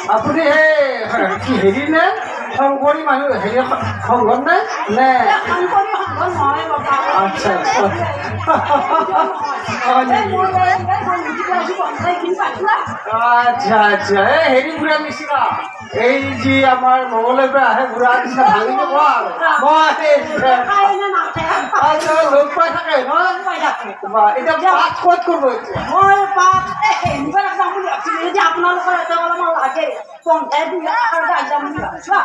আপুনি কি হেৰি নে শংকৰী মানুহ হেৰি সংঘত নে নে আচ্ছা আচ্ছা আচ্ছা এই হেৰি ঘূৰা নিচিনা এই যি আমাৰ মঙলৰ পৰা আহে ঘূৰা নিচিনা ভাঙি দিব আৰু মই লগ পাই থাকে নহয় এতিয়া পাঠ ক'ত কৰিব এতিয়া মই পাঠ হেৰিবাৰ যাম বুলি ভাবিছিলোঁ এতিয়া আপোনালোকৰ এটা অলপমান লাগে পঞ্চায়ত যাম বুলি ভাবিছোঁ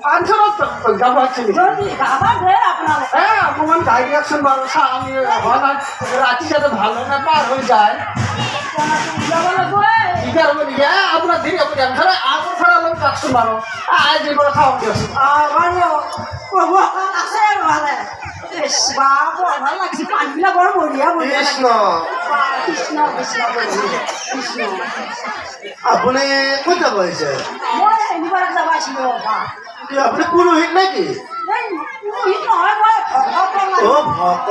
পাঠশালাত যাব আছিল যদি যাবা দে আপোনালোকে অকণমান গাই দিয়কচোন বাৰু চাহ আমি হোৱা নাই ৰাতি যাতে ভাল হয় পাৰ হৈ যায় যাব লাগিব এতিয়া হ'ব নেকি আপোনাৰ দেৰি হ'ব দিয়া মুঠতে আগৰ পৰা অলপ যাওকচোন বাৰু আজিৰ পৰা খাওঁ দিয়কচোন বাৰু প্ৰভু আছে ভালে ভাল লাগিছে পানীবিলাক বৰ বঢ়িয়া বঢ়িয়া কৃষ্ণ কৃষ্ণ কৃষ্ণ কৃষ্ণ আপুনি ক'ত যাব আহিছে মই হেৰিবাৰ যাব আছিলোঁ আপুনি পুৰোহিত নেকি নহয় মই অ ভকত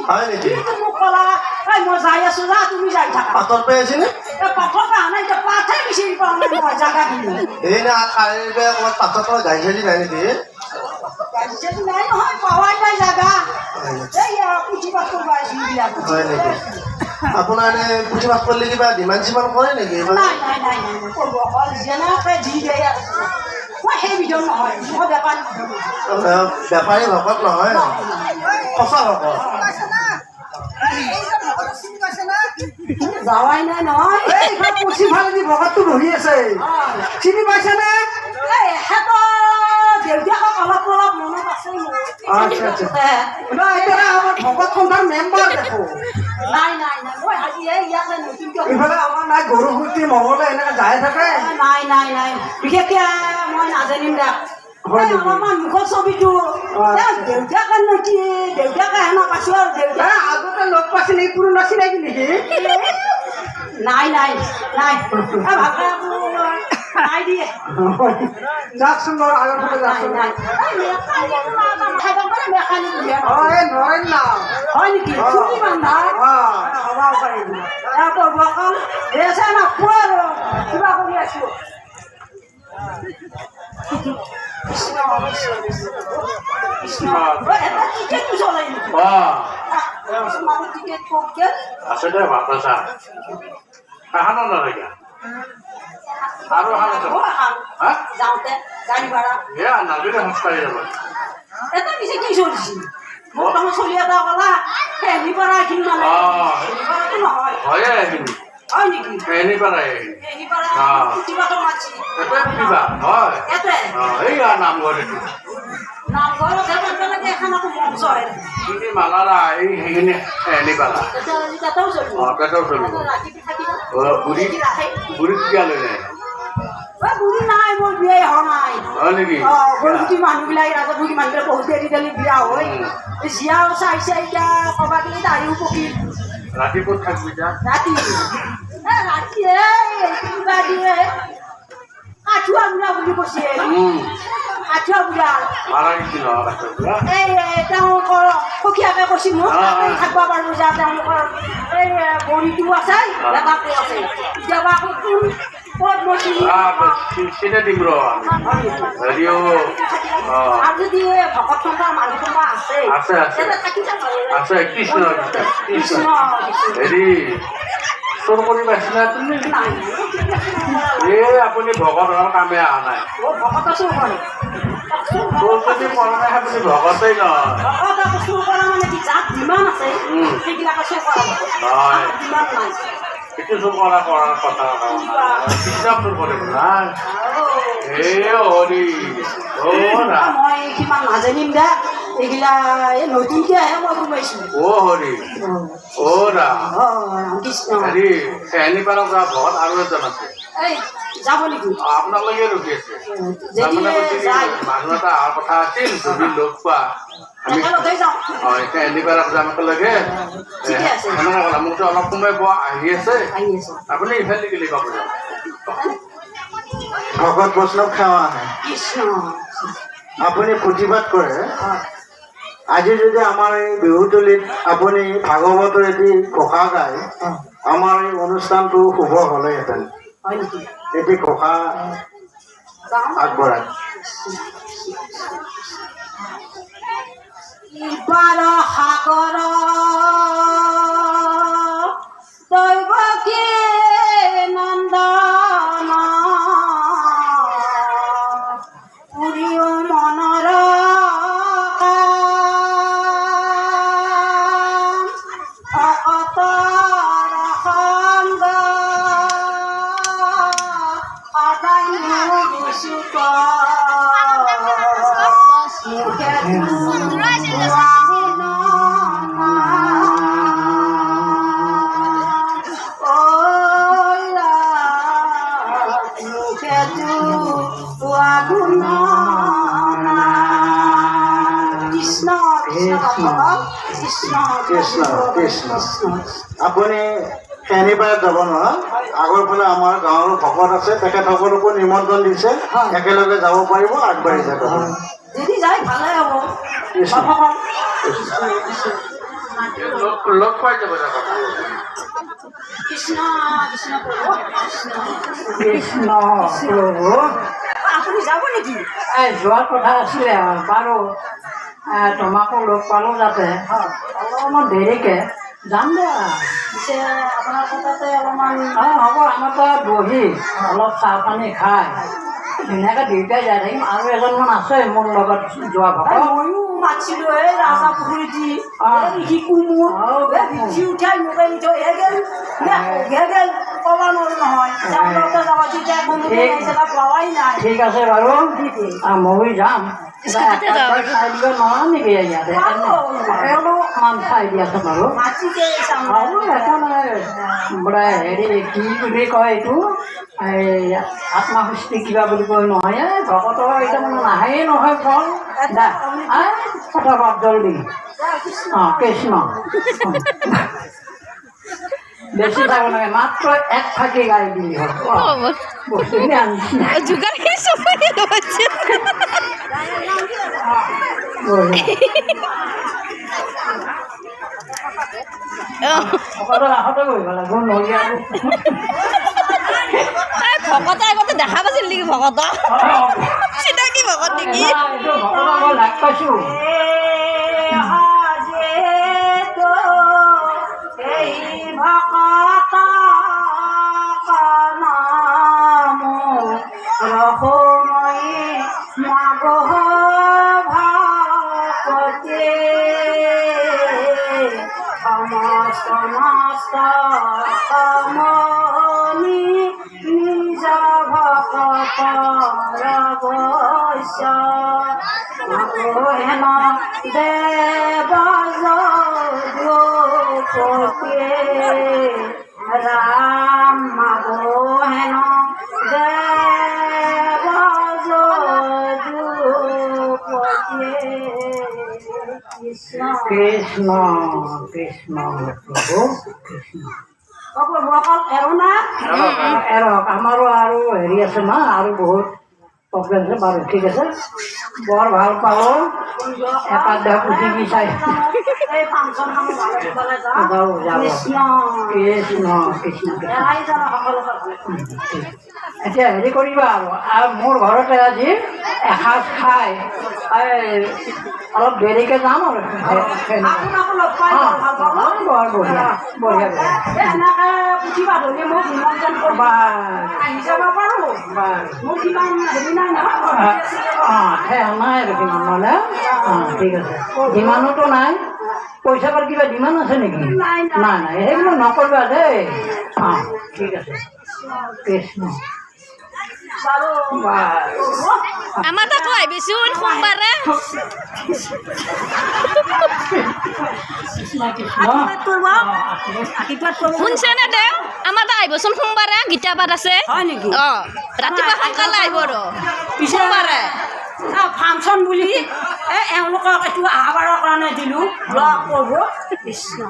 হয় নেকি মোক ক'লা মই যাই আছো যা তুমি যাই থাকা পাতৰ পাই আছেনে পাঠৰ পৰা নাই এতিয়া পাঠে বিচাৰি পোৱা নাই মই জাগাখিনি এই না কাইলৈ ক'ৰবাত পাতৰ পৰা গাড়ী চাড়ী নাই নেকি নাই নহয় পাৱাই নাই জাগা এই পুথি পাঠ কৰিব আহিছিলোঁ বিলাক হয় নেকি আপোনাৰ এনে পুথি পাঠ কৰিলে কিবা ডিমাণ্ড চিমান কৰে নেকি নাই নাই নাই নাই কৰিব অকল যেনেকৈ যি দিয়ে মই সেই ভিডিঅ' নহয় মই বেপাৰী বেপাৰী ভকত নহয় সঁচা ভকত যাৱাই নাই নহয় এইখন পুচি ফালেদি ভকতটো বহি আছে চিনি পাইছেনে দেউতাকক অলপ অলপ মনত আছে আচ্ছা আচ্ছা এতিয়া আমাৰ ভকত সন্থাৰ মেম্বাৰ দেখো নাই নাই নাই মই আজি ইয়াতে নতুনকৈ ইফালে আমাৰ নাই গৰু সূত্ৰী মঙলে এনেকৈ যাই থাকে নাই নাই নাই বিশেষকৈ মই নাজানিম দে অলপমান মুখৰ ছবিটো দেউতাকে নেকি দেউতাকে হেনে পাইছোঁ আৰু দেউতা আগতে লগ পাইছিল এই পুৰণা চিনাকি নেকি নাই নাই নাই ভালকৈ নাই দিয়ে যাওকচোন বাৰু আগৰ ফালে যাওকচোন এই নৰেন না হয় নেকি চুলি বান্ধা হ'ব পাৰিম অকল আছে না কোৱা আৰু কিবা কৰি আছোঁ কৃষ্ণ কৃষ্ণ এটা টিকেটটো চলাই নেকি টিকেট কওকগে আছে দে ভাত আছা কাহানো নালাগে আৰু যাওঁতে গাড়ী ভাড়া নালাগে খোজকাঢ়ি যাব এটা পিছে কি চলিছিল মোক তোমাৰ চলি এটা ক'লা হেৰি পৰা এইখিনি নালাগে হেৰি নহয় হয়ে এইখিনি হয় নেকি ট্ৰেইনি পাৰাই হেৰি পৰা কিবা তো মাছি এতে কিবা হয় এতে এই নামঘৰ এইটো নামঘৰত একেলগে এখন আকৌ মঞ্চ হয় তুমি মালাৰা এই সেইখিনি ট্ৰেইনি পালা তাতেও চলিব তাতেও চলিব ৰাতিটো থাকিব বুঢ়ী বুঢ়ীত দিয়া লৈ নাই বুঢ়ী নাই মোৰ বিয়াই হোৱা নাই হয় নেকি গৰুটি মানুহবিলাক ৰাজা বুঢ়ী মানুহবিলাক বহুত দেৰি দেৰি বিয়া হয় জীয়াও চাইছে এতিয়া ক'ৰবাত এই দাঢ়িও পকিল ৰাতি ক'ত থাকিবি এতিয়া ৰাতি ৰাতি কিবা দিয়ে কাঠুৱা বুঢ়া বুলি কৈছে কাঠুৱা বুঢ়া মাৰা কি নহয় এই তেওঁলোকৰ সখীয়াকে কৈছে মোক থাকিব পাৰোঁ যে তেওঁলোকৰ এই বৰিটো আছে লেটাটো আছে কেতিয়াবা আকৌ কোন ক'ত কেতিয়া দিম ৰ হেৰিও আৰু যদি ভকত সন্থাৰ মানুহ কোনোবা আছে আছে আছে থাকি যাব আছে কৃষ্ণ কৃষ্ণ হেৰি চোৰ কৰি পাইছিলে আপুনি নাই এই আপুনি ভকতৰ কামে অহা নাই ভকত চুৰ কৰে চোৰ যদি কৰা নাই আপুনি ভকতেই নহয় ভকত আকৌ চুৰ কৰা মানে কি যাত যিমান আছে সেইবিলাকে চুৰ কৰা হয় যিমান নাই সেইটো চোৰ কৰাৰ কথা কিতাপ চোৰ কৰিব নাই এই হৰি মই কিমান নাজানিম দে এইগিলা এই নতুনকৈ আহে মই সোমাইছোঁ হৰি ৰাম কৃষ্ণ হেৰি চেহানিপাৰাৰ পৰা ভকত আৰু এজন আছে এই যাব নেকি আপোনালোকে ৰখি আছে যদি যায় মানুহ এটা অহাৰ কথা আছিল যদি লগ পোৱা আমি একেলগে যাওঁ চেহানিপাৰাত যাম একেলগে ঠিকে আছে সেনেকৈ ক'লা মোকতো অলপ সময় পোৱা আহি আছে আহি আছে আপুনি ইফালে গেলি পাব ভকত বৈষ্ণৱ সেৱা আহে কৃষ্ণ আপুনি প্ৰতিবাদ কৰে আজি যদি আমাৰ এই বিহুতলীত আপুনি ভাগৱতৰ এটি ঘোষা গায় আমাৰ এই অনুষ্ঠানটো শুভ হ'লেহেঁতেন হয় নেকি এটি ঘোষা আগবঢ়ায় ইপাৰ সাগৰ দৈৱকী নন্দন পুৰিও মনৰ ভকতৰ সংগ সদায় নিচুক কৃষ্ণ কৃষ্ণ আপুনি খেনিপাৰাত যাব নহয় আগৰ ফালে আমাৰ গাঁৱৰ ভকত আছে তেখেতসকলকো নিমন্ত্ৰণ দিছে একেলগে যাব পাৰিব আগবাঢ়ি যাব যদি যায় ভালে হ'ব কৃষ্ণ লগ পাই যাব যাব কৃষ্ণ কৃষ্ণ প্ৰভু কৃষ্ণ প্ৰভু আপুনি যাব নেকি যোৱাৰ কথা আছিলে বাৰু তোমাকো লগ পালোঁ যাতে অলপমান দেৰিকৈ যাম দে পিছে আপোনালোকৰ তাতে অলপমান হ'ব আমাৰ তাত বহি অলপ চাহ পানী খাই ধুনীয়াকৈ দুয়োটাই যাই থাকিম আৰু এজনমান আছে মোৰ লগত যোৱা ভকত ময়ো মাতিছিলোঁ এই ৰাজা পুখুৰীটি শিকো মোৰ বিঠি উঠাই মোকে দি থৈ গেল গেল ক'ব নোৱাৰো নহয় তেওঁলোকে যাব তেতিয়া কোনো পোৱাই নাই ঠিক আছে বাৰু ময়ো যাম চাই দিব নোৱাৰা নেকি ইয়াতে অলপমান চাই দি আছে বাৰু মাতিকে চাম আৰু এটা বোলে হেৰি কি বুলি কয় এইটো এই আত্মসৃষ্টি কিবা বুলি কয় নহয় ভকতৰ এতিয়া মানে নাহেই নহয় ফল দা ফটাফট জলদি অঁ কৃষ্ণ বেছি যাব লাগে মাত্ৰ এক ফাঁকি গাড়ী দিলি হ'ল বস্তুখিনি আনিছি ভকতৰ আহোঁতে কৰিব লাগিব নহ'লে আৰু ভকত আগতে দেখা পাইছিল নেকি ভকত চিনাকি ভকত নেকি এইটো ভকতক মই লাগ পাইছোঁ রাম মাগো হেন দেব কৃষ্ণ কৃষ্ণ প্ৰভু কৃষ্ণ অকল এৰো না এৰক আমাৰো আৰু হেৰি আছে না আৰু বহুত প্ৰগ্ৰেম আছে বাৰু ঠিক আছে বৰ ভাল পাওঁ এটা দেহ পুথি বিচাৰি এই ফাংচন যাওঁ যাওঁ কৃষ্ণ কৃষ্ণ কৃষ্ণ এৰাই জানো সকলোকে এতিয়া হেৰি কৰিবা আৰু মোৰ ঘৰতে আজি এসাঁজ খাই অলপ দেৰিকৈ যাম আৰু আপোনাকো লগ পাই বৰ ভাল পাব বৰ বঢ়িয়া বঢ়িয়া এনেকে পুথিবা ধৰি মোক নিমন্ত্ৰণ কৰিব আহি যাব পাৰোঁ মোৰ কিমান হেৰি নাই নহয় নাই আৰু কিমান মানে ঠিক আছে যিমানোতো নাই পইচা পাতি কিবা ডিমাণ্ড আছে নেকি নাই নাই সেইবিলাক নকৰিবা দেই ঠিক আছে কৃষ্ণ আমাৰ তাতো আহিবিচোন সোমবাৰে শুনছেনে দেও আমাৰ তাত আহিবচোন সোমবাৰে গীতা পাঠ আছে হয় নেকি অঁ ৰাতিপুৱা সোনকালে আহিব আৰু সোমবাৰে ফাংচন বুলি এওঁলোকক এইটো আহ্বানৰ কাৰণে দিলোঁ লগ কৰিব কৃষ্ণ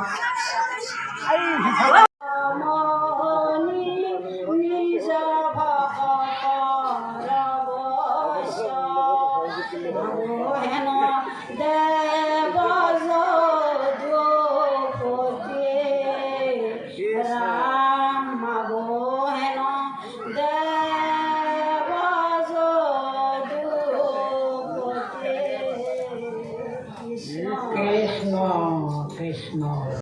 দেৱ কৃষ্ণ